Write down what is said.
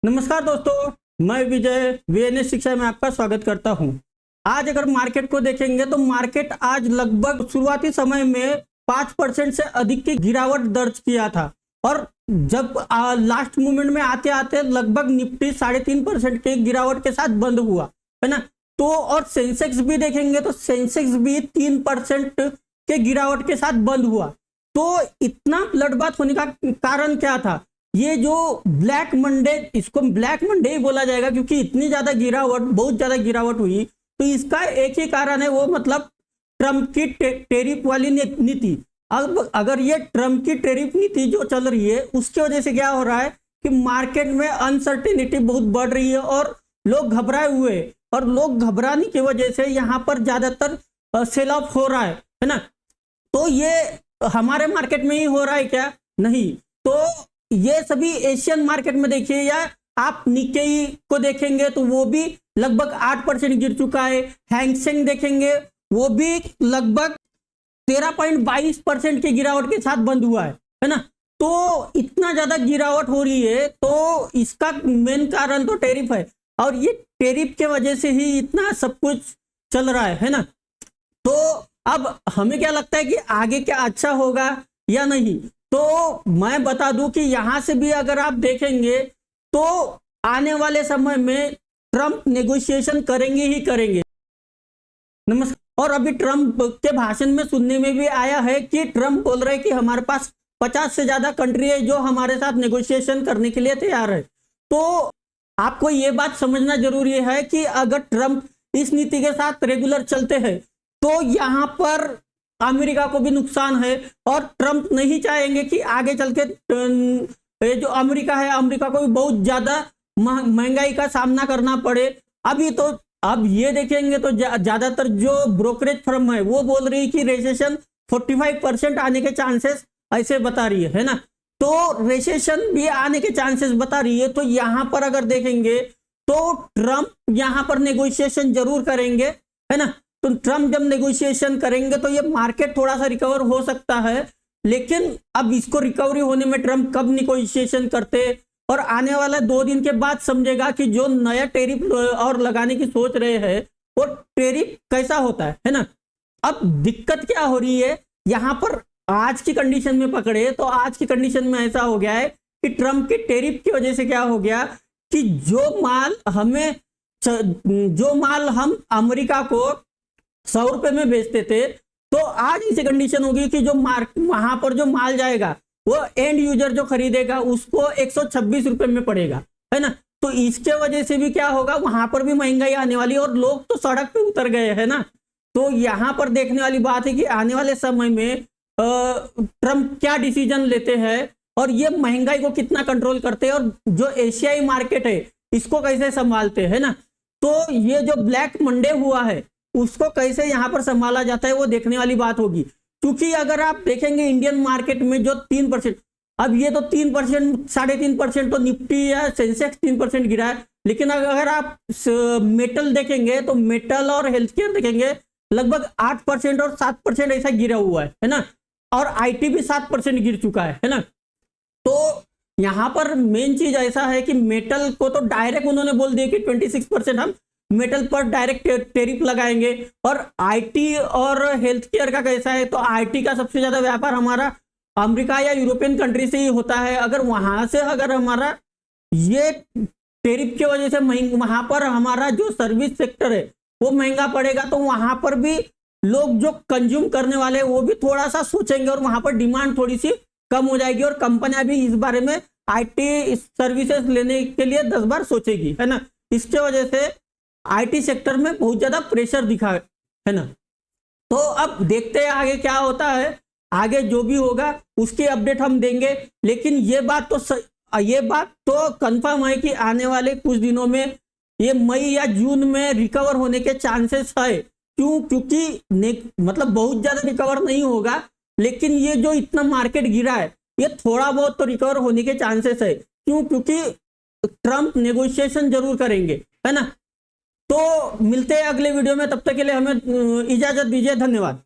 नमस्कार दोस्तों, मैं विजय वीएनएस शिक्षा में आपका स्वागत करता हूं। आज अगर मार्केट को देखेंगे तो मार्केट आज लगभग शुरुआती समय में 5% से अधिक की गिरावट दर्ज किया था और जब लास्ट मूवमेंट में आते आते लगभग निफ्टी 3.5% के गिरावट के साथ बंद हुआ है ना। तो और सेंसेक्स भी देखेंगे तो सेंसेक्स भी 3% के गिरावट के साथ बंद हुआ। तो इतना ब्लडबाथ होने का कारण क्या था? ये जो ब्लैक मंडे, इसको ब्लैक मंडे ही बोला जाएगा क्योंकि इतनी ज्यादा गिरावट, बहुत ज्यादा गिरावट हुई। तो इसका एक ही कारण है, वो मतलब ट्रम्प की टेरिफ वाली नीति। अब अगर ये ट्रम्प की टेरिफ नीति जो चल रही है उसकी वजह से क्या हो रहा है कि मार्केट में अनसर्टेनिटी बहुत बढ़ रही है और लोग घबराए हुए हैं और लोग घबराने की वजह से यहाँ पर ज्यादातर सेल ऑफ हो रहा है ना। तो ये हमारे मार्केट में ही हो रहा है क्या? नहीं। तो ये सभी एशियन मार्केट में देखिए, या आप निक्केई को देखेंगे तो वो भी लगभग 8% गिर चुका है। हैंगसेंग देखेंगे वो भी लगभग 13.22% की गिरावट के साथ बंद हुआ है ना। तो इतना ज्यादा गिरावट हो रही है तो इसका मेन कारण तो टैरिफ है और ये टैरिफ के वजह से ही इतना सब कुछ चल रहा है ना। तो अब हमें क्या लगता है कि आगे क्या अच्छा होगा या नहीं? तो मैं बता दूं कि यहां से भी अगर आप देखेंगे तो आने वाले समय में ट्रम्प नेगोशिएशन करेंगे ही करेंगे। नमस्कार। और अभी ट्रम्प के भाषण में सुनने में भी आया है कि ट्रम्प बोल रहे हैं कि हमारे पास 50 से ज्यादा कंट्री है जो हमारे साथ नेगोशिएशन करने के लिए तैयार है। तो आपको ये बात समझना जरूरी है कि अगर ट्रम्प इस नीति के साथ रेगुलर चलते हैं तो यहाँ पर अमेरिका को भी नुकसान है और ट्रम्प नहीं चाहेंगे कि आगे चल के ये जो अमेरिका है, अमेरिका को भी बहुत ज्यादा महंगाई का सामना करना पड़े। अभी तो अब ये देखेंगे तो ज्यादातर जो ब्रोकरेज फर्म है वो बोल रही है कि रिसेशन 45% आने के चांसेस ऐसे बता रही है ना। तो रिसेशन भी आने के चांसेस बता रही है। तो यहाँ पर अगर देखेंगे तो ट्रम्प यहाँ पर नेगोशिएशन जरूर करेंगे, है ना। तो ट्रम्प जब नेगोशिएशन करेंगे तो ये मार्केट थोड़ा सा रिकवर हो सकता है, लेकिन अब इसको रिकवरी होने में ट्रम्प कब नेगोशिएशन करते और आने वाला 2 दिन के बाद समझेगा कि जो नया टेरिफ और लगाने की सोच रहे हैं वो टेरिफ कैसा होता है ना। अब दिक्कत क्या हो रही है यहाँ पर आज की कंडीशन में पकड़े तो आज की कंडीशन में ऐसा हो गया है कि ट्रम्प के टेरिफ की वजह से क्या हो गया कि जो माल हम अमेरिका को 100 रुपए में बेचते थे तो आज ऐसी कंडीशन होगी कि जो वहां पर जो माल जाएगा वो एंड यूजर जो खरीदेगा उसको 126 रुपए में पड़ेगा, है ना। तो इसके वजह से भी क्या होगा, वहां पर भी महंगाई आने वाली और लोग तो सड़क पे उतर गए हैं ना। तो यहाँ पर देखने वाली बात है कि आने वाले समय में ट्रम्प क्या डिसीजन लेते हैं और ये महंगाई को कितना कंट्रोल करते हैं और जो एशियाई मार्केट है इसको कैसे संभालते हैं ना। तो ये जो ब्लैक मंडे हुआ है उसको कैसे यहाँ पर संभाला जाता है वो देखने वाली बात होगी। क्योंकि अगर आप देखेंगे इंडियन मार्केट में जो 3%, अब ये तो 3%, 3.5% तो निफ्टी या सेंसेक्स 3% गिरा है, लेकिन अगर आप मेटल देखेंगे तो मेटल और हेल्थ केयर देखेंगे लगभग 8% और 7% ऐसा गिरा हुआ है ना। और आईटी भी 7% गिर चुका है ना। तो यहाँ पर मेन चीज ऐसा है कि मेटल को तो डायरेक्ट उन्होंने बोल दिया कि 26% हम मेटल पर डायरेक्ट टेरिफ लगाएंगे। और आईटी और हेल्थ केयर का कैसा है, तो आईटी का सबसे ज्यादा व्यापार हमारा अमेरिका या यूरोपियन कंट्री से ही होता है। अगर वहां से अगर हमारा ये टेरिफ की वजह से वहां पर हमारा जो सर्विस सेक्टर है वो महंगा पड़ेगा तो वहां पर भी लोग जो कंज्यूम करने वाले वो भी थोड़ा सा सोचेंगे और वहां पर डिमांड थोड़ी सी कम हो जाएगी और कंपनियां भी इस बारे में आईटी सर्विसेज लेने के लिए 10 बार सोचेगी, है ना। इसके वजह से आईटी सेक्टर में बहुत ज्यादा प्रेशर दिखा है ना। तो अब देखते हैं आगे क्या होता है, आगे जो भी होगा उसकी अपडेट हम देंगे। लेकिन ये बात तो कंफर्म है कि आने वाले कुछ दिनों में ये मई या जून में रिकवर होने के चांसेस है। क्योंकि मतलब बहुत ज्यादा रिकवर नहीं होगा, लेकिन ये जो इतना मार्केट गिरा है ये थोड़ा बहुत तो रिकवर होने के चांसेस है। क्योंकि ट्रम्प नेगोशिएशन जरूर करेंगे, है ना। तो मिलते हैं अगले वीडियो में, तब तक के लिए हमें इजाजत दीजिए। धन्यवाद।